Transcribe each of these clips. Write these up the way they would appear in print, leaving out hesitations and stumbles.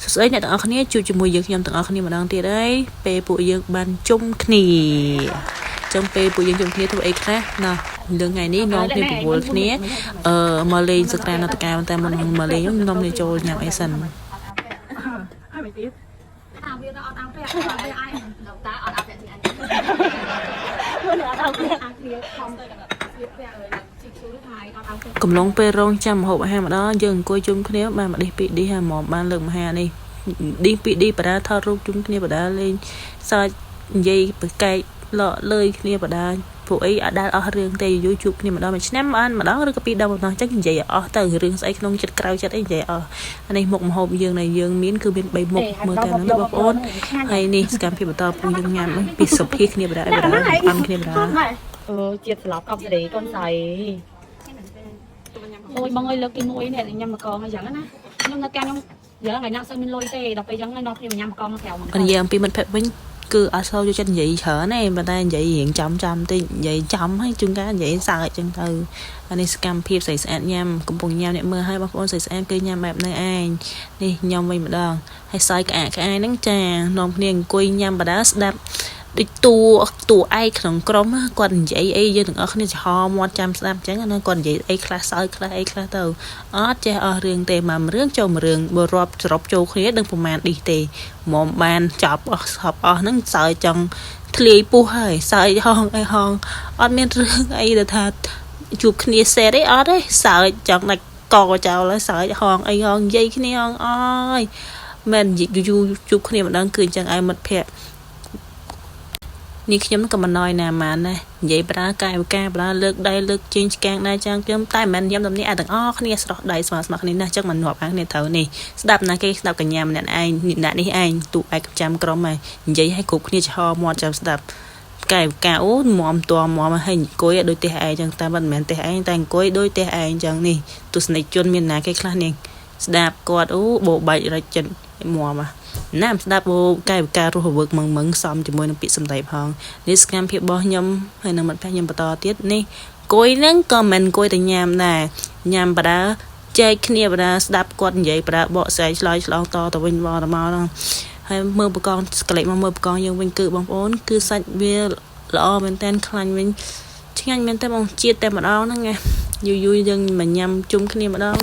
ស្អីអ្នកទាំងអស់គ្នាជួបជាមួយយើងខ្ញុំទាំងអស់គ្នាម្ដងទៀតហើយពេលពួកយើងបានជុំគ្នាចឹងពេលពួកយើងជុំគ្នាធ្វើអីខ្លះណារឿងថ្ងៃនេះនាំគ្នាប្រមូលគ្នាមកលេងសក្តានុពលតែមុនមកលេងខ្ញុំនាំគ្នាចូលញ៉ាំអីសិនវាអត់អត់ប្រាក់អត់វាអាយតាអត់អត់ប្រាក់ទីអញមិនអត់អត់ប្រាក់អាគ្រាខំទៅកណ្ដាលវាប្រាក់ជីឈូហើយអត់អត់ប្រាក់កំឡុងពេលរងចាំម្ហូបអាហារម្ដងយើងអង្គុយជុំគ្នាបានមកឌីសពីឌីសហើយហ្មងបានលើកមហានេះឌីសពីឌីសបដាថតរូបជុំគ្នាបដាលេងសើចនិយាយប្រកែកលក់លើយគ្នាបដាពួកអីអត់ដែលអស់រឿងទេយូរជួបគ្នាម្ដងមួយឆ្នាំបានម្ដងឬក៏ពីរដងម្ដងចឹងនិយាយអស់ទៅរឿងស្អីក្នុងចិត្តក្រៅចិត្តអីនិយាយអស់អានេះមុខម្ហូបយើងដែលយើងមានគឺមាន3មុខមើលតែហ្នឹងបងប្អូនហើយនេះសកម្មភាពបន្តពួកយើងញ៉ាំពីសុភាគ្នាបដាអីបដាអំគ្នាបដាជាតិស្លាប់កប់សេរីកូនស្រីអូយបងអើយលើកទី1នេះញ៉ាំមកកងអញ្ចឹងណាខ្ញុំនៅការខ្ញុំយើងថ្ងៃណាសូវមានលុយទេដល់ពេលអញ្ចឹងនាំគ្នាញ៉ាំមកកងក្រៅមកនិយាយអំពីមិត្តភក្តិវិញគឺអត់សូវចូលចិត្តនិយាយច្រើនទេប៉ុន្តែនិយាយរៀងចំតិចនិយាយចំហើយជួនកាលនិយាយសើចចឹងទៅអានេះសកម្មភាពស្អីស្អាតញ៉ាំកំពុងញ៉ាំអ្នកមើលឲ្យបងប្អូនស្អីស្អាតគឺញ៉ាំបែបហ្នឹងឯងនេះខ្ញុំវិញម្ដងហើយសើចក្អាកហ្នឹងចានាំគ្នាអង្គុយញ៉ាំបដាស្ដាប់ដូចតួឯកក្នុងក្រុមគាត់និយាយអីយើងទាំងអស់គ្នាចំហមាត់ចាំស្ដាប់ចឹងណាគាត់និយាយអីខ្លះសើចខ្លះអីខ្លះទៅអត់ចេះអស់រឿងទេមករឿងចូលមួយរឿងបើរាប់សរុបចូលគ្នាដឹងប្រហែលឌីសទេមុំបានចប់អស់សពអស់ហ្នឹងសើចចង់ធ្លាយពុះហើយសើចហងអីហងអត់មានរឿងអីទៅថាជួបគ្នាសេតអីអត់ទេសើចចង់ដាច់កចោលហើយសើចហងអីហងនិយាយគ្នាហងអើយមិនយូរជួបគ្នាម្ដងគឺអញ្ចឹងឯមិត្តភក្តិនេះខ្ញុំក៏មិនណយណាម៉ានដែរនិយាយប្រើកាយវិការប្រើលើកដៃលើកជើងឆ្កាងដៃចាំងខ្ញុំតែមិនញ៉ាំដំនេះអាចទាំងអស់គ្នាស្រស់ដៃស្មើគ្នាណាស់ចឹងមិនងាប់អាគ្នាត្រូវនេះស្ដាប់ណាគេស្ដាប់កញ្ញាម្នាក់ឯងអ្នកនេះឯងទូឯកចាំក្រុមហើយនិយាយឲ្យគ្រប់គ្នាចំហមាត់ចាំស្ដាប់កាយវិការអូមុំតមមុំឲ្យអង្គុយដូចទេឯងចឹងតែមិនមែនទេឯងតែអង្គុយដូចទេឯងចឹងនេះទស្សនិកជនមានណាគេខ្លះនេះស្ដាប់គាត់អូបោបាច់រចិត្តមុំណាស្ដាប់កាយវិការរស់រវើកមឹងសំជាមួយនឹងពាក្យសម្ដីផងនេះសកម្មភាពរបស់ខ្ញុំហើយនឹងមិត្តភក្តិខ្ញុំបន្តទៀតនេះគួយហ្នឹងក៏មិនគួយតែញ៉ាំដែរញ៉ាំបដាចែកគ្នាបដាស្ដាប់គាត់និយាយបដាបកស្រាយឆ្លើយឆ្លងតទៅវិញមកហ្នឹងហើយមើលបកងស្កលេចមកមើលបកងយើងវិញគឺបងប្អូនគឺសាច់វាល្អមែនតើខ្លាញ់វិញឆ្ងាញ់មែនតើបងជាតិតែម្ដងហ្នឹងយូរយើងមកញ៉ាំជុំគ្នាម្ដង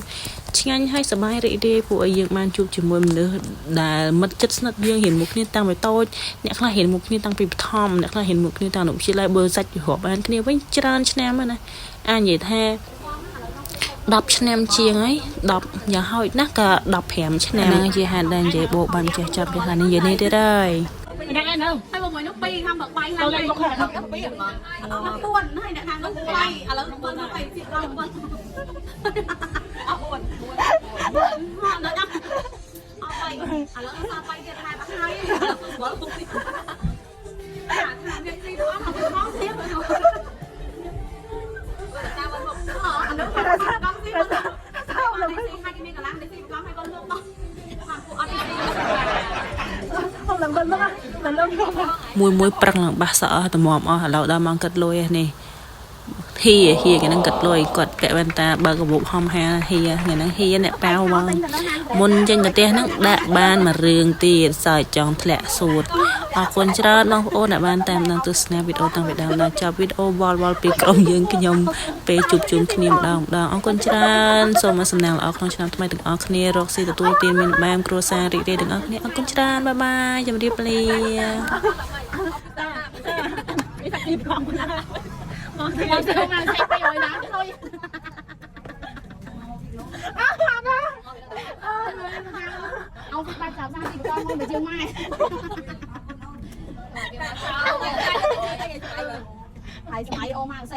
ឆ្ងាញ់ហើយសប្បាយរីករាយពួកឲ្យយើងបានជួបជាមួយមនុស្សដែលមិត្តជិតស្និទ្ធយើងរៀនមុខគ្នាតាំងពីតូចអ្នកខ្លះរៀនមុខគ្នាតាំងពីបឋមអ្នកខ្លះរៀនមុខគ្នាតាំងពីវិទ្យាល័យបើសាច់រាប់បានគ្នាវិញច្រើនឆ្នាំហើយណាអាចនិយាយថា10ឆ្នាំជាងហើយ10យ៉ាងហោចណាស់ក៏15ឆ្នាំហ្នឹងជាហេតុដែលនិយាយបោកបានចេះចាប់ពីថានេះនិយាយនេះទៀតហើយអ្នកឯងហើយមកមួយនោះ2ខាងបាយហើយមក2អត់4ហើយអ្នកខាងនោះ2ឥឡូវ4ទៅ2ទៀតដល់4អត់4ដល់ដល់អត់3ឥឡូវសា3ទៀតហើយបាត់ហើយមកពុកនេះថាអ្នកទីទៅអត់មកមកទៀតតាមមកអានោះគាត់ថាកំស៊ីមកទៅនេះស៊ីហើយមានកន្លងនេះស៊ីកំហើយគាត់លក់មកថាពួកអត់មួយប្រឹងបាសអស់ត្មមអស់ឥឡូវដល់មកគិតលុយនេះហៀគេហ្នឹងគិតលុយគាត់ពាក់វ៉ែនតាបើករបបហំហាហៀហ្នឹងហៀអ្នកប៉ាវមកមុនចេញទៅផ្ទះហ្នឹងដាក់បានមួយរឿងទៀតសើចចង់ធ្លាក់សួតអរគុណច្រើនបងប្អូនដែលបានតាមដានទស្សនាវីដេអូតាំងពីដើមដល់ចប់វីដេអូវល់ពីក្រុមយើងខ្ញុំពេលជួបជុំគ្នាម្ដងអរគុណច្រើនសូមសំណាងល្អក្នុងឆ្នាំថ្មីទាំងអស់គ្នារកស៊ីទទួលទានមានបានគ្រួសាររីករាយទាំងអស់គ្នាអរគុណច្រើនបាយបាយជម្រាបលាមកទៅមកសេះពីឲ្យឡើងទៅเอาไปสามารถติดต่อมาไปเชียงใหม่หายสมัยโอมาใส่